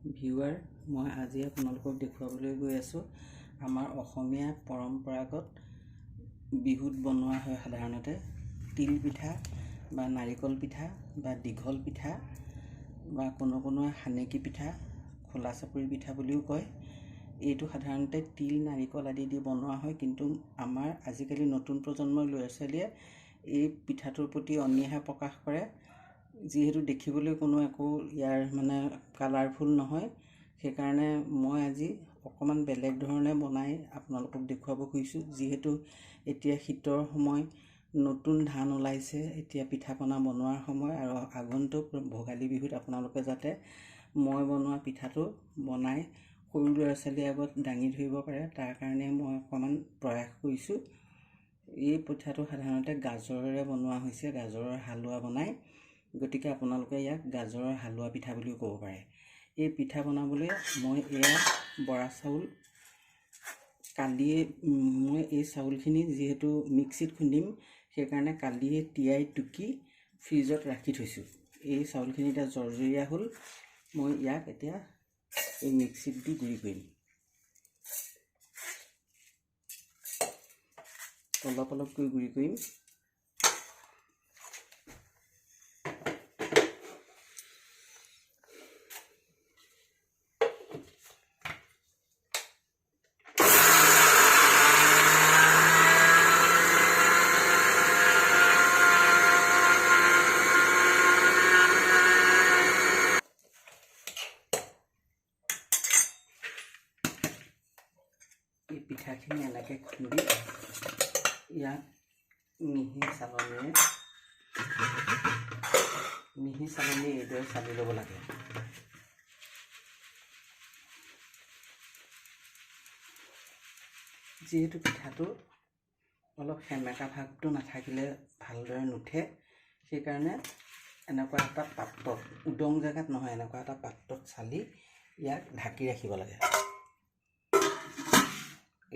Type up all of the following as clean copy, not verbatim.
Viewer মই আজি আপোনালোকক দেখুৱাবলৈ গৈ আছোঁ আমাৰ অসমীয়া পৰম্পৰাগত বিহুত বনোৱা হয় সাধাৰণতে তিল পিঠা বা নাৰিকল পিঠা বা দীঘল পিঠা বা কোনো হানেকি পিঠা খোলা চাপৰি পিঠা বুলিও কয়। এইটো সাধাৰণতে তিল নাৰিকল আদি দি বনোৱা হয়, কিন্তু আমাৰ আজিকালি নতুন প্ৰজন্মৰ ল'ৰা ছোৱালীয়ে এই পিঠাটোৰ প্ৰতি অনীহা প্ৰকাশ কৰে। যিহেতু দেখিবলৈ কোনো একো ইয়াৰ কালাৰফুল নহয়, সেইকাৰণে মই আজি অকণমান বেলেগ ধৰণে বনাই আপোনালোকক দেখুৱাব খুজিছোঁ। যিহেতু এতিয়া শীতৰ সময়, নতুন ধান ওলাইছে, এতিয়া পিঠা পনা বনোৱাৰ সময়, আৰু আগন্তুক ভোগালী বিহুত আপোনালোকে যাতে মই বনোৱা পিঠাটো বনাই সৰু ল'ৰা ছোৱালীৰ আগত দাঙি ধৰিব পাৰে, তাৰ কাৰণে মই অকণমান প্ৰয়াস কৰিছোঁ। এই পিঠাটো সাধাৰণতে গাজৰেৰে বনোৱা হৈছে, গাজৰৰ হালোৱা বনাই, গতিকে আপোনালোকে ইয়াক গাজৰৰ হালোৱা পিঠা বুলিও ক'ব পাৰে। এই পিঠা বনাবলৈ মই এয়া বৰা চাউল কালিয়ে মই এই চাউলখিনি যিহেতু মিক্সিত খুন্দিম, সেইকাৰণে কালিয়ে তিয়াই টুকি ফ্ৰিজত ৰাখি থৈছোঁ। এই চাউলখিনি এতিয়া জৰ্জৰীয়া হ'ল, মই ইয়াক এতিয়া এই মিক্সিত দি গুড়ি কৰিম। অলপ অলপকৈ গুড়ি কৰিম। এই পিঠাখিনি এনেকৈ খুন্দি ইয়াক মিহি চালনীয়ে এইদৰে চালি ল'ব লাগে। যিহেতু পিঠাটো অলপ সেমেকা ভাগটো নাথাকিলে ভালদৰে নুঠে, সেইকাৰণে এনেকুৱা এটা পাত্ৰত, উদং জেগাত নহয়, এনেকুৱা এটা পাত্ৰত চালি ইয়াক ঢাকি ৰাখিব লাগে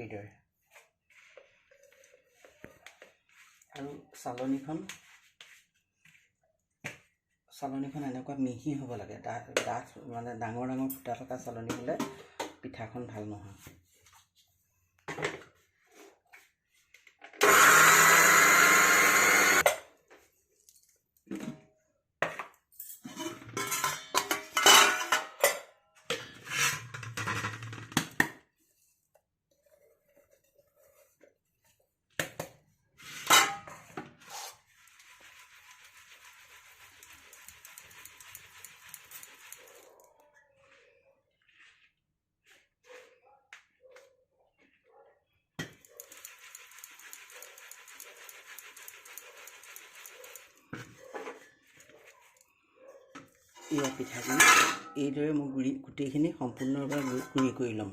এইদৰে। আৰু চালনীখন এনেকুৱা মিহি হ'ব লাগে, ডাঠ ডাঙৰ ফুটা থকা চালনী হ'লে পিঠাখন ভাল নহয়। এয়া পিঠাখিনি এইদৰে মই গোটেইখিনি সম্পূৰ্ণৰূপে গুড়ি কৰি ল'ম।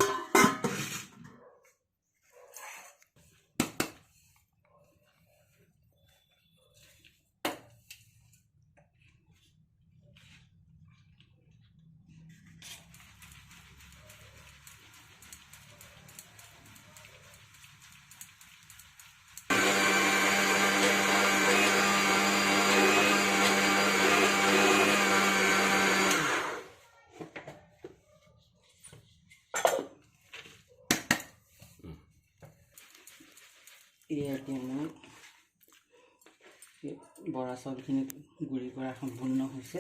এতিয়া মই বৰা চাউলখিনি গুড়ি কৰা সম্পূৰ্ণ হৈছে।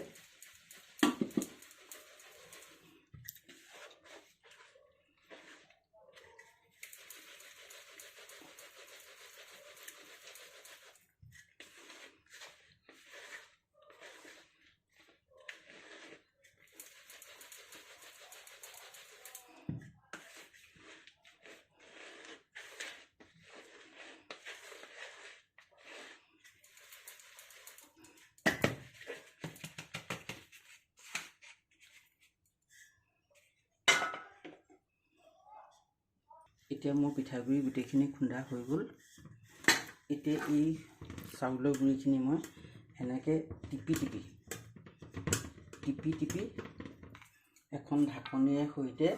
এতিয়া মোৰ পিঠাগুড়ি গোটেইখিনি খুন্দা হৈ গ'ল। এতিয়া এই চাউলৰ গুড়িখিনি মই এনেকৈ টিপি এখন ঢাকনিৰে সৈতে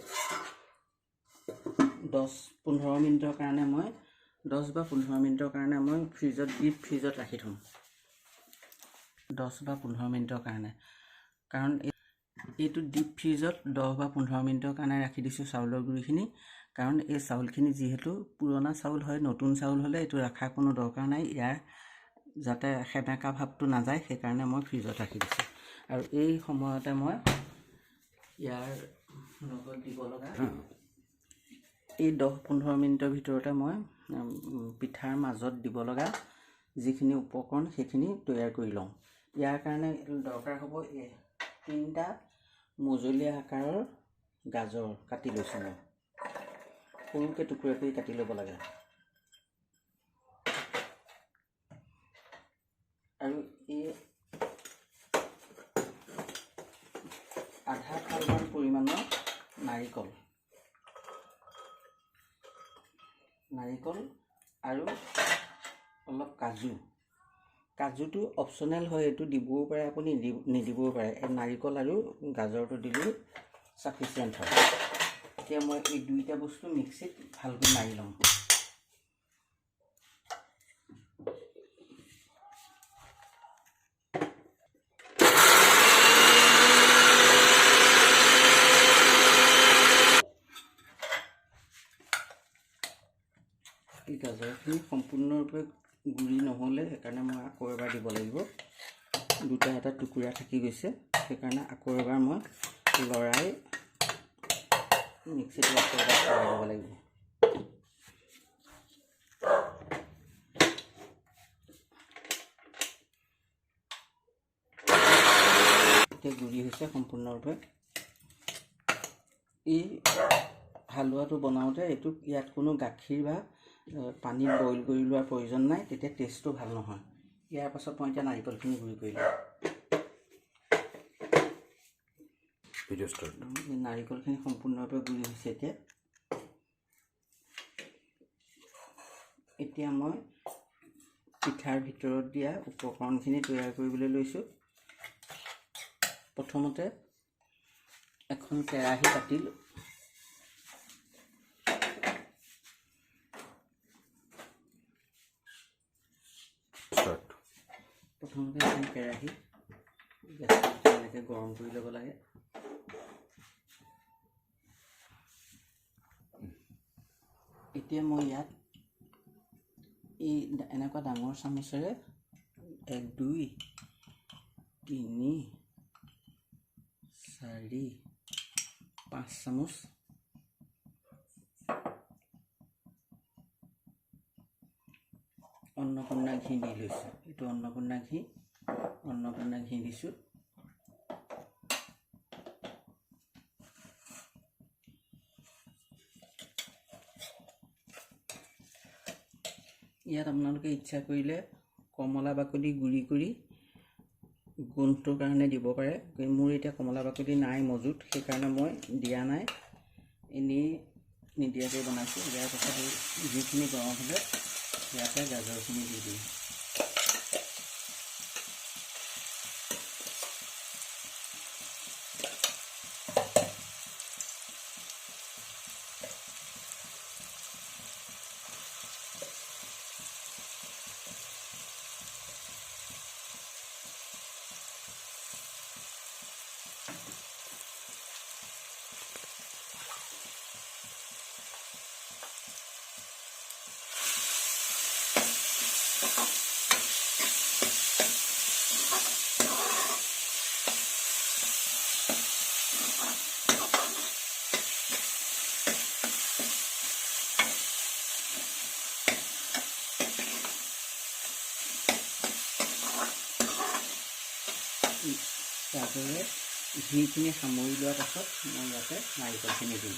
10-15 মিনিটৰ কাৰণে মই 10 বা 15 মিনিটৰ কাৰণে মই ফ্ৰিজত ৰাখি থ'ম। 10 বা 15 মিনিটৰ কাৰণে, কাৰণ এইটো ডিপ ফ্ৰিজত 10 বা 15 মিনিটৰ কাৰণে ৰাখি দিছোঁ চাউলৰ গুড়িখিনি, কাৰণ এই চাউলখিনি যিহেতু পুৰণা চাউল হয়, নতুন চাউল হ'লে এইটো ৰখাৰ কোনো দৰকাৰ নাই, ইয়াৰ যাতে সেমেকা ভাৱটো নাযায় সেইকাৰণে মই ফ্ৰিজত ৰাখি দিছোঁ। আৰু এই সময়তে মই ইয়াৰ লগত দিব লগা এই 10-15 মিনিটৰ ভিতৰতে মই পিঠাৰ মাজত দিব লগা যিখিনি উপকৰণ সেইখিনি তৈয়াৰ কৰি লওঁ। ইয়াৰ কাৰণে দৰকাৰ হ'ব 3টা মজলীয়া আকাৰৰ গাজৰ কাটি লৈছোঁ মই, সৰুকৈ টুকুৰা কৰি কাটি ল'ব লাগে। আৰু এই আধা ফালমান পৰিমাণৰ নাৰিকল আৰু অলপ কাজুটো অপশ্যনেল হয়, এইটো দিবও পাৰে আপুনি নিদিবও পাৰে। নাৰিকল আৰু গাজৰটো দিলেও চাফিচিয়েণ্ট হয়। এতিয়া মই এই 2টা বস্তু মিক্সিত ভালকৈ মাৰি ল'ম। এই গাজৰখিনি সম্পূৰ্ণৰূপে গুড়ি নহ'লে সেইকাৰণে মই আকৌ এবাৰ দিব লাগিব। 2টা এটা টুকুৰা থাকি গৈছে, সেইকাৰণে আকৌ এবাৰ মই লৰাই মিক্সিত আকৌ এবাৰ চলাই দিব লাগিব। এতিয়া গুড়ি হৈছে সম্পূৰ্ণৰূপে। এই হালোৱাটো বনাওঁতে ইয়াত কোনো গাখীৰ বা পানীত বইল কৰি লোৱাৰ প্ৰয়োজন নাই, তেতিয়া টেষ্টটো ভাল নহয়। ইয়াৰ পাছত মই এতিয়া নাৰিকলখিনি গুড়ি কৰি লওঁ। নাৰিকলখিনি সম্পূৰ্ণৰূপে গুড়ি হৈছে। এতিয়া মই পিঠাৰ ভিতৰত দিয়া উপকৰণখিনি তৈয়াৰ কৰিবলৈ লৈছোঁ। প্ৰথমতে এখন কেৰাহী পাতিলোঁ। প্ৰথমতে এখন কেৰাহী গেছটো এনেকৈ গৰম কৰি ল'ব লাগে। এতিয়া মই ইয়াত এই এনেকুৱা ডাঙৰ চামুচেৰে 1, 2, 3, 4, 5 চামুচ অন্নপূৰ্ণা ঘি দি লৈছোঁ। এইটো অন্নপূৰ্ণা ঘি দিছোঁ। ইয়াত আপোনালোকে ইচ্ছা কৰিলে কমলা বাকলি গুড়ি কৰি গোন্ধটোৰ কাৰণে দিব পাৰে। মোৰ এতিয়া কমলা বাকলি নাই মজুত, সেইকাৰণে মই দিয়া নাই, এনেই নিদিয়াকৈ বনাইছোঁ। ইয়াৰ পাছত যিখিনি গৰম হ'লে ইয়াতে গাজৰখিনি দি দিম। গাজৰে ঘিখিনি সামৰি লোৱাৰ পাছত মই ইয়াতে নাৰিকলখিনি দিম।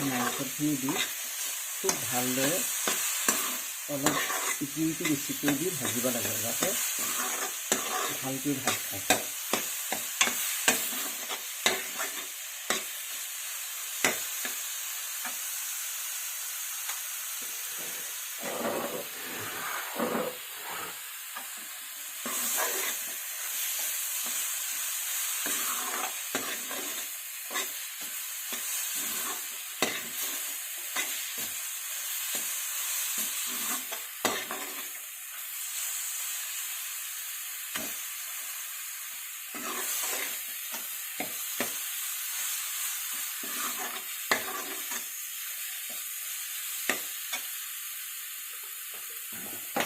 নাৰিকলখিনি দি খুব ভালদৰে অলপ জুইটো বেছিকৈ দি ভাজিব লাগে, যাতে ভালকৈ ভাত খায়।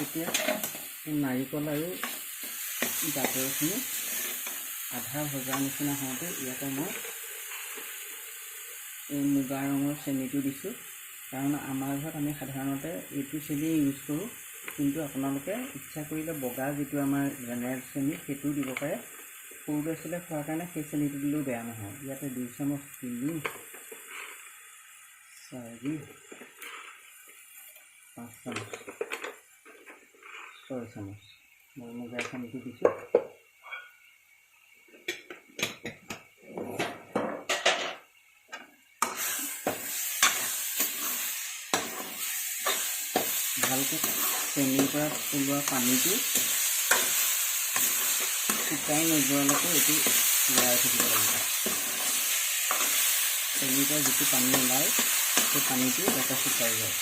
এতিয়া নাৰিকল আৰু গাজৰখিনি আধা ভজাৰ নিচিনা হওঁতে ইয়াতে মই এই মুগা ৰঙৰ চেনিটো দিছোঁ। কাৰণ আমাৰ ঘৰত আমি সাধাৰণতে এইটো চেনি ইউজ কৰোঁ, কিন্তু আপোনালোকে ইচ্ছা কৰিলে বগা যিটো আমাৰ জেনেৰেল চেনি সেইটোও দিব পাৰে। সৰু ল'ৰা ছোৱালীয়ে খোৱাৰ কাৰণে সেই চেনিটো দিলেও বেয়া নহয়। ইয়াতে 2 চামুচ, 3, 4, 5 চামুচ, 6 চামুচ মই মুগা চেনিটো দিছোঁ। ভালকৈ চেনিৰ পৰা ওলোৱা পানীটো শুকাই নোযোৱালৈকে এইটো লৰাই থাকিব লাগিব। চেনিৰ পৰা যিটো পানী ওলায় সেই পানীটো যাতে শুকাই যায়।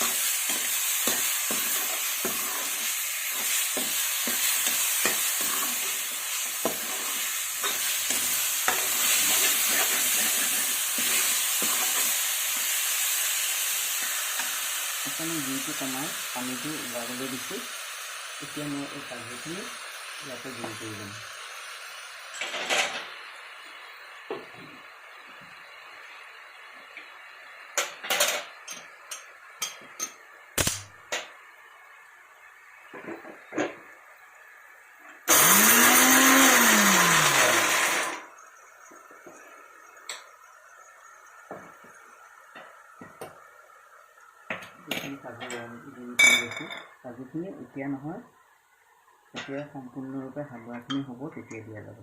অকণমান জুইটো কমাই পানীটো ওলাবলৈ দিছোঁ। এতিয়া মই এই কাজুখিনি ইয়াতে গুড়ি কৰি ল'ম। কাজুখিনি এতিয়া নহয়, যেতিয়া সম্পূৰ্ণৰূপে হালোৱাখিনি হ'ব তেতিয়া দিয়া যাব।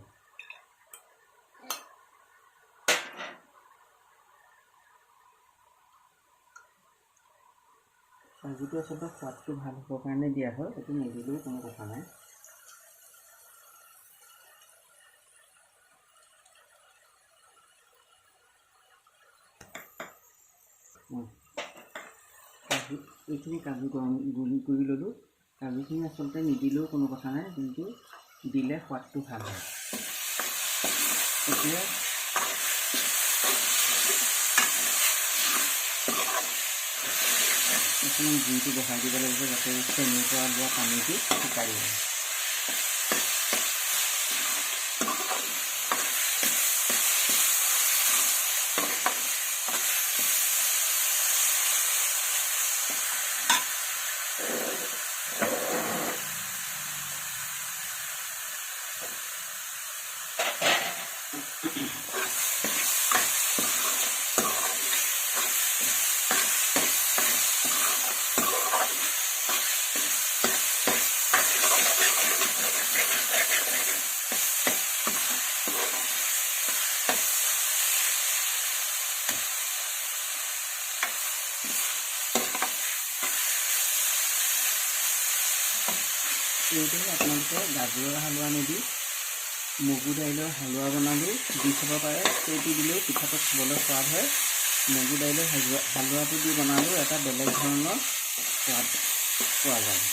কাজুটো আচলতে সোৱাদটো ভাল হ'বৰ কাৰণে দিয়া হয়, এইটো নিদিলেও কোনো কথা নাই। এইখিনি কাজু গুড়ি কৰি ল'লোঁ। কাজুখিনি আচলতে নিদিলেও কোনো কথা নাই, কিন্তু দিলে সোৱাদটো ভাল হয়। এতিয়া অকণমান জুইটো বঢ়াই দিব লাগিব যাতে চেনিৰ পৰা লোৱা পানীটো শুকাই যায়। এইটো আপোনালোকে গাজৰৰ হালোৱা নিদি মগু দাইলৰ হালোৱা বনালেও দি খাব পাৰে। সেইটো দিলেও পিঠাটো খাবলৈ সোৱাদ হয়। মগু দাইলৰ হালোৱাটো দি বনালেও এটা বেলেগ ধৰণৰ সোৱাদ পোৱা যায়।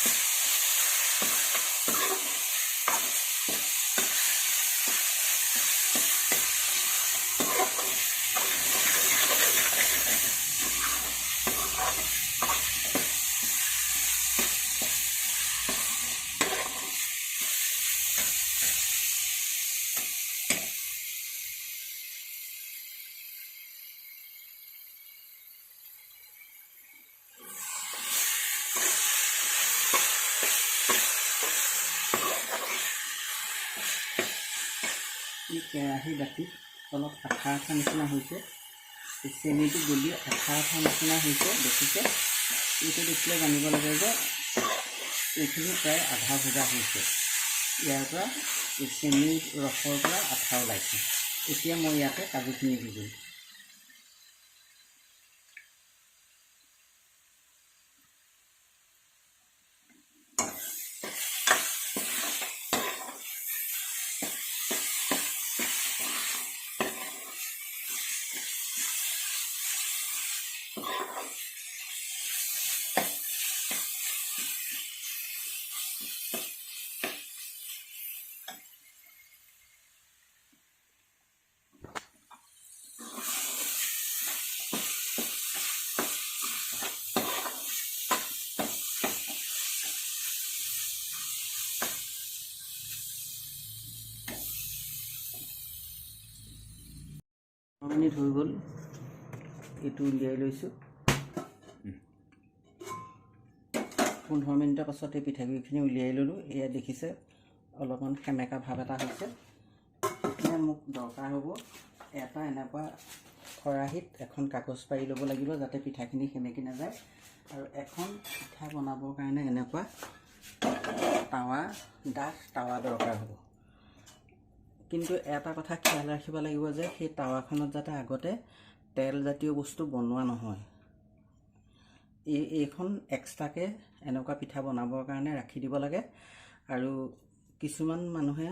এই কেৰাহী বাতিত অলপ আঠা আঠা নিচিনা হৈছে। চেনিটো গলি আঠা আঠা নিচিনা হৈছে। দেখিছে, এইটো দেখিলে জানিব লাগে যে এইখিনি প্ৰায় আধা ভজা হৈছে। ইয়াৰ পৰা এই চেনিৰ ৰসৰ পৰা আঠা ওলাইছে। এতিয়া মই ইয়াতে কাজুখিনি দি দিম। মিনিট হৈ গ'ল, এইটো উলিয়াই লৈছোঁ। 15 মিনিটৰ পাছত এই পিঠাগুড়িখিনি উলিয়াই ল'লোঁ। এয়া দেখিছে অলপমান সেমেকা ভাৱ এটা হৈছে। এতিয়া মোক দৰকাৰ হ'ব এটা এনেকুৱা খৰাহিত এখন কাগজ পাৰি ল'ব লাগিব যাতে পিঠাখিনি সেমেকি নাযায়। আৰু এখন পিঠা বনাবৰ কাৰণে এনেকুৱা ডাঠ তাৱা দৰকাৰ হ'ব। কিন্তু এটা কথা খেয়াল ৰাখিব লাগিব যে সেই তাৱাখনত যাতে আগতে তেলজাতীয় বস্তু বনোৱা নহয়। এইখন এক্সট্ৰাকৈ এনেকুৱা পিঠা বনাবৰ কাৰণে ৰাখি দিব লাগে। আৰু কিছুমান মানুহে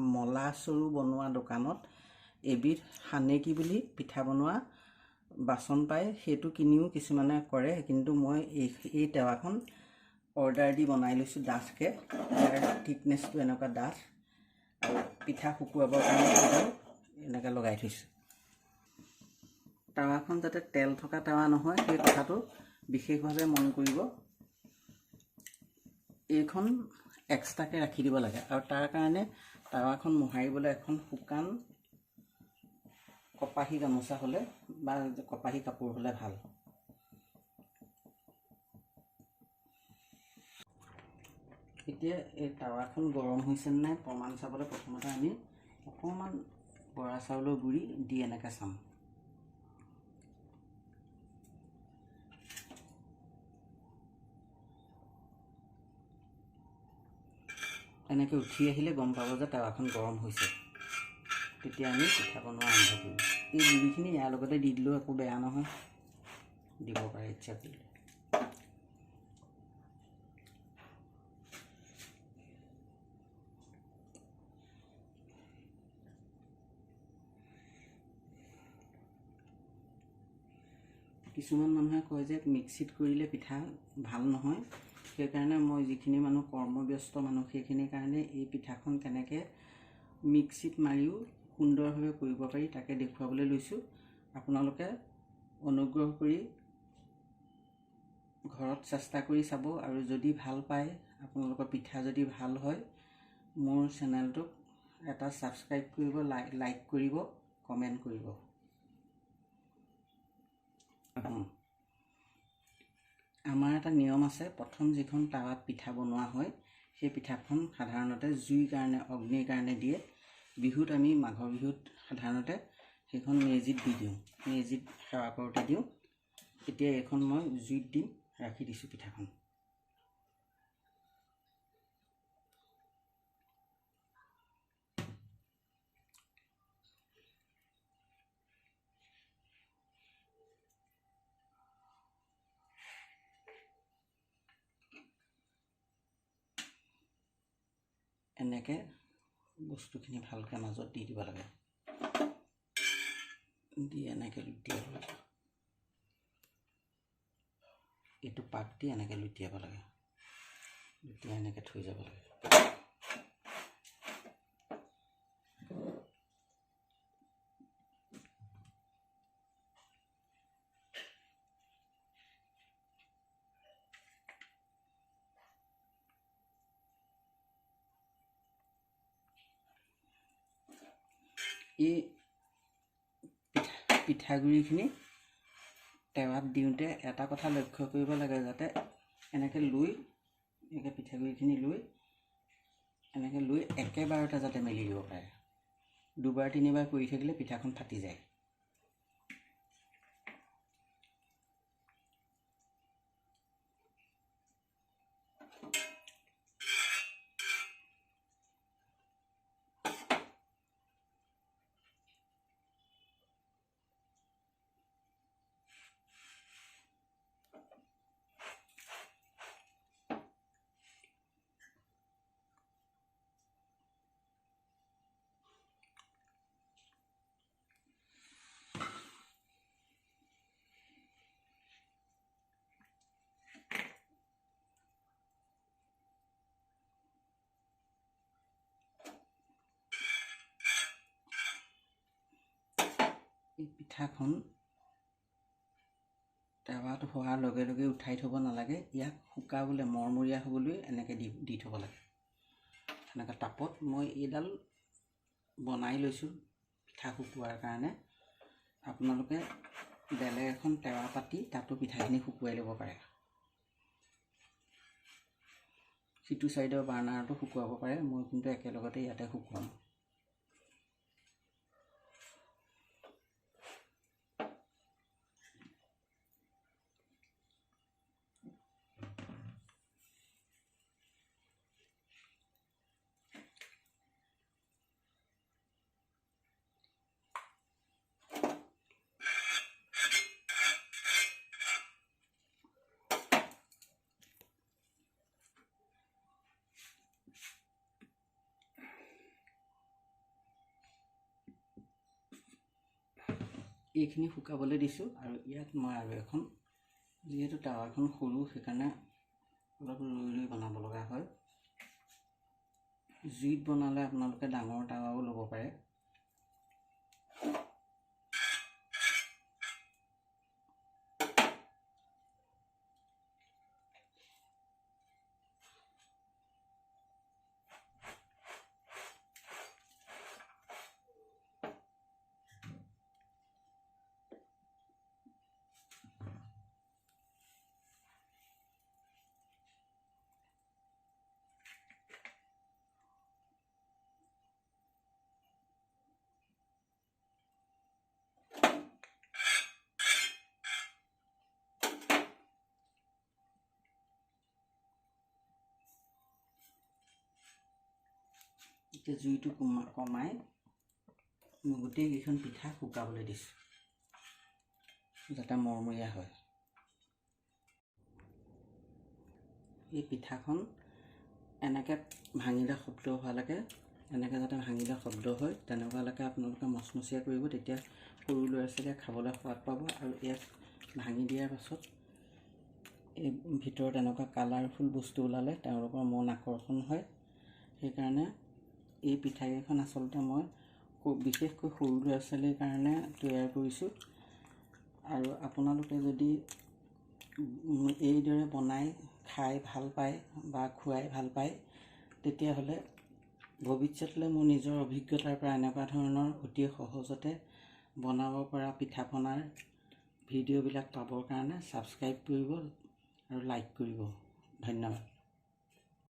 মলা চৰু বনোৱা দোকানত এবিধ সানেকি বুলি পিঠা বনোৱা বাচন পায়, সেইটো কিনিও কিছুমানে কৰে। কিন্তু মই এই তাৱাখন অৰ্ডাৰ দি বনাই লৈছোঁ ডাঠকৈ। ইয়াৰ থিকনেছটো এনেকুৱা ডাঠ আৰু পিঠা শুকুৱাবৰ কাৰণে এনেকৈ লগাই থৈছোঁ। তাৱাখন যাতে তেল থকা তাৱা নহয় সেই কথাটো বিশেষভাৱে মন কৰিব। এইখন এক্সট্ৰাকৈ ৰাখি দিব লাগে। আৰু তাৰ কাৰণে তাৱাখন মোহাৰিবলৈ এখন শুকান কপাহী গামোচা হ'লে বা কপাহী কাপোৰ হ'লে ভাল। এতিয়া এই তাৱাখন গৰম হৈছে নাই প্ৰমাণ চাবলৈ প্ৰথমতে আমি অকণমান বৰা চাউলৰ গুড়ি দি এনেকৈ চাম। এনেকৈ উঠি আহিলে গম পাব যে তাৱাখন গৰম হৈছে। তেতিয়া আমি পিঠা বনোৱা আৰম্ভ কৰিম। এই গুড়িখিনি ইয়াৰ লগতে দি দিলেও একো বেয়া নহয়, দিব পাৰে ইচ্ছা কৰিলে। কিছুমান মানুহে কয় যে মিক্সিত কৰিলে পিঠা ভাল নহয়। সেইকাৰণে মই যিখিনি মানুহ কৰ্মব্যস্ত মানুহ সেইখিনিৰ কাৰণে এই পিঠাখন কেনেকৈ মিক্সিত মাৰিও সুন্দৰভাৱে কৰিব পাৰি তাকে দেখুৱাবলৈ লৈছোঁ। আপোনালোকে অনুগ্ৰহ কৰি ঘৰত চেষ্টা কৰি চাব। আৰু যদি ভাল পায়, আপোনালোকৰ পিঠা যদি ভাল হয়, মোৰ চেনেলটোক এটা ছাবস্ক্ৰাইব কৰিব, লাইক কৰিব, কমেণ্ট কৰিব। আমাৰ এটা নিয়ম আছে, প্ৰথম যিখন তাৱাত পিঠা বনোৱা হয় সেই পিঠাখন সাধাৰণতে জুইৰ কাৰণে, অগ্নিৰ কাৰণে দিয়ে। বিহুত আমি মাঘৰ বিহুত সাধাৰণতে সেইখন মেজিত দি দিওঁ, মেজিত সেৱা কৰোঁতে দিওঁ। এতিয়া এইখন মই জুইত দি ৰাখি দিছোঁ পিঠাখন। এনেকৈ বস্তুখিনি ভালকৈ মাজত দি দিব লাগে, দি এনেকৈ লুটিয়াব লাগে। এইটো পাক দি এনেকৈ লুটিয়াব লাগে, লুটিয়াই এনেকৈ থৈ যাব লাগে। এই পিঠাগুড়িখিনি টেৱাত দিওঁতে এটা কথা লক্ষ্য কৰিব লাগে, যাতে এনেকৈ পিঠাগুড়িখিনি লৈ একেবাৰতে যাতে মেলি দিব পাৰে। দুবাৰ তিনিবাৰ কৰি থাকিলে পিঠাখন ফাটি যায়। এই পিঠাখন তাৱাত হোৱাৰ লগে লগে উঠাই থ'ব নালাগে, ইয়াক শুকাবলৈ মৰমৰীয়া হ'বলৈ এনেকৈ দি থ'ব লাগে। এনেকৈ তাপত মই এইডাল বনাই লৈছোঁ পিঠা শুকুৱাৰ কাৰণে। আপোনালোকে বেলেগ এখন টেৱা পাতি তাতো পিঠাখিনি শুকুৱাই ল'ব পাৰে। সিটো চাইডৰ বাৰ্ণাৰটো শুকুৱাব পাৰে, মই কিন্তু একেলগতে ইয়াতে শুকুৱাম। এইখিনি শুকাবলৈ দিছোঁ আৰু ইয়াত মই আৰু এখন, যিহেতু টাৱাখন সৰু সেইকাৰণে অলপ ৰৈ বনাব লগা হয়। জুইত বনালে আপোনালোকে ডাঙৰ টাৱাও ল'ব পাৰে। এতিয়া জুইটো কমাই মই গোটেইকেইখন পিঠা শুকাবলৈ দিছোঁ যাতে মৰমৰীয়া হয়। এই পিঠাখন এনেকৈ ভাঙিলে শব্দ হোৱালৈকে, এনেকৈ যাতে ভাঙিলে শব্দ হয় তেনেকুৱালৈকে আপোনালোকে মচমচীয়া কৰিব, তেতিয়া সৰু ল'ৰা ছোৱালীয়ে খাবলৈ সোৱাদ পাব। আৰু ইয়াক ভাঙি দিয়াৰ পাছত এই ভিতৰত এনেকুৱা কালাৰফুল বস্তু ওলালে তেওঁলোকৰ মন আকৰ্ষণ হয়। সেইকাৰণে এই পিঠাকেইখন আচলতে মই বিশেষকৈ সৰু ল'ৰা ছোৱালীৰ কাৰণে তৈয়াৰ কৰিছোঁ। আৰু আপোনালোকে যদি এইদৰে বনাই খাই ভাল পায় বা খুৱাই ভাল পায়, তেতিয়াহ'লে ভৱিষ্যতলৈ মোৰ নিজৰ অভিজ্ঞতাৰ পৰা এনেকুৱা ধৰণৰ অতি সহজতে বনাব পৰা পিঠা পনাৰ ভিডিঅ'বিলাক পাবৰ কাৰণে ছাবস্ক্ৰাইব কৰিব আৰু লাইক কৰিব। ধন্যবাদ।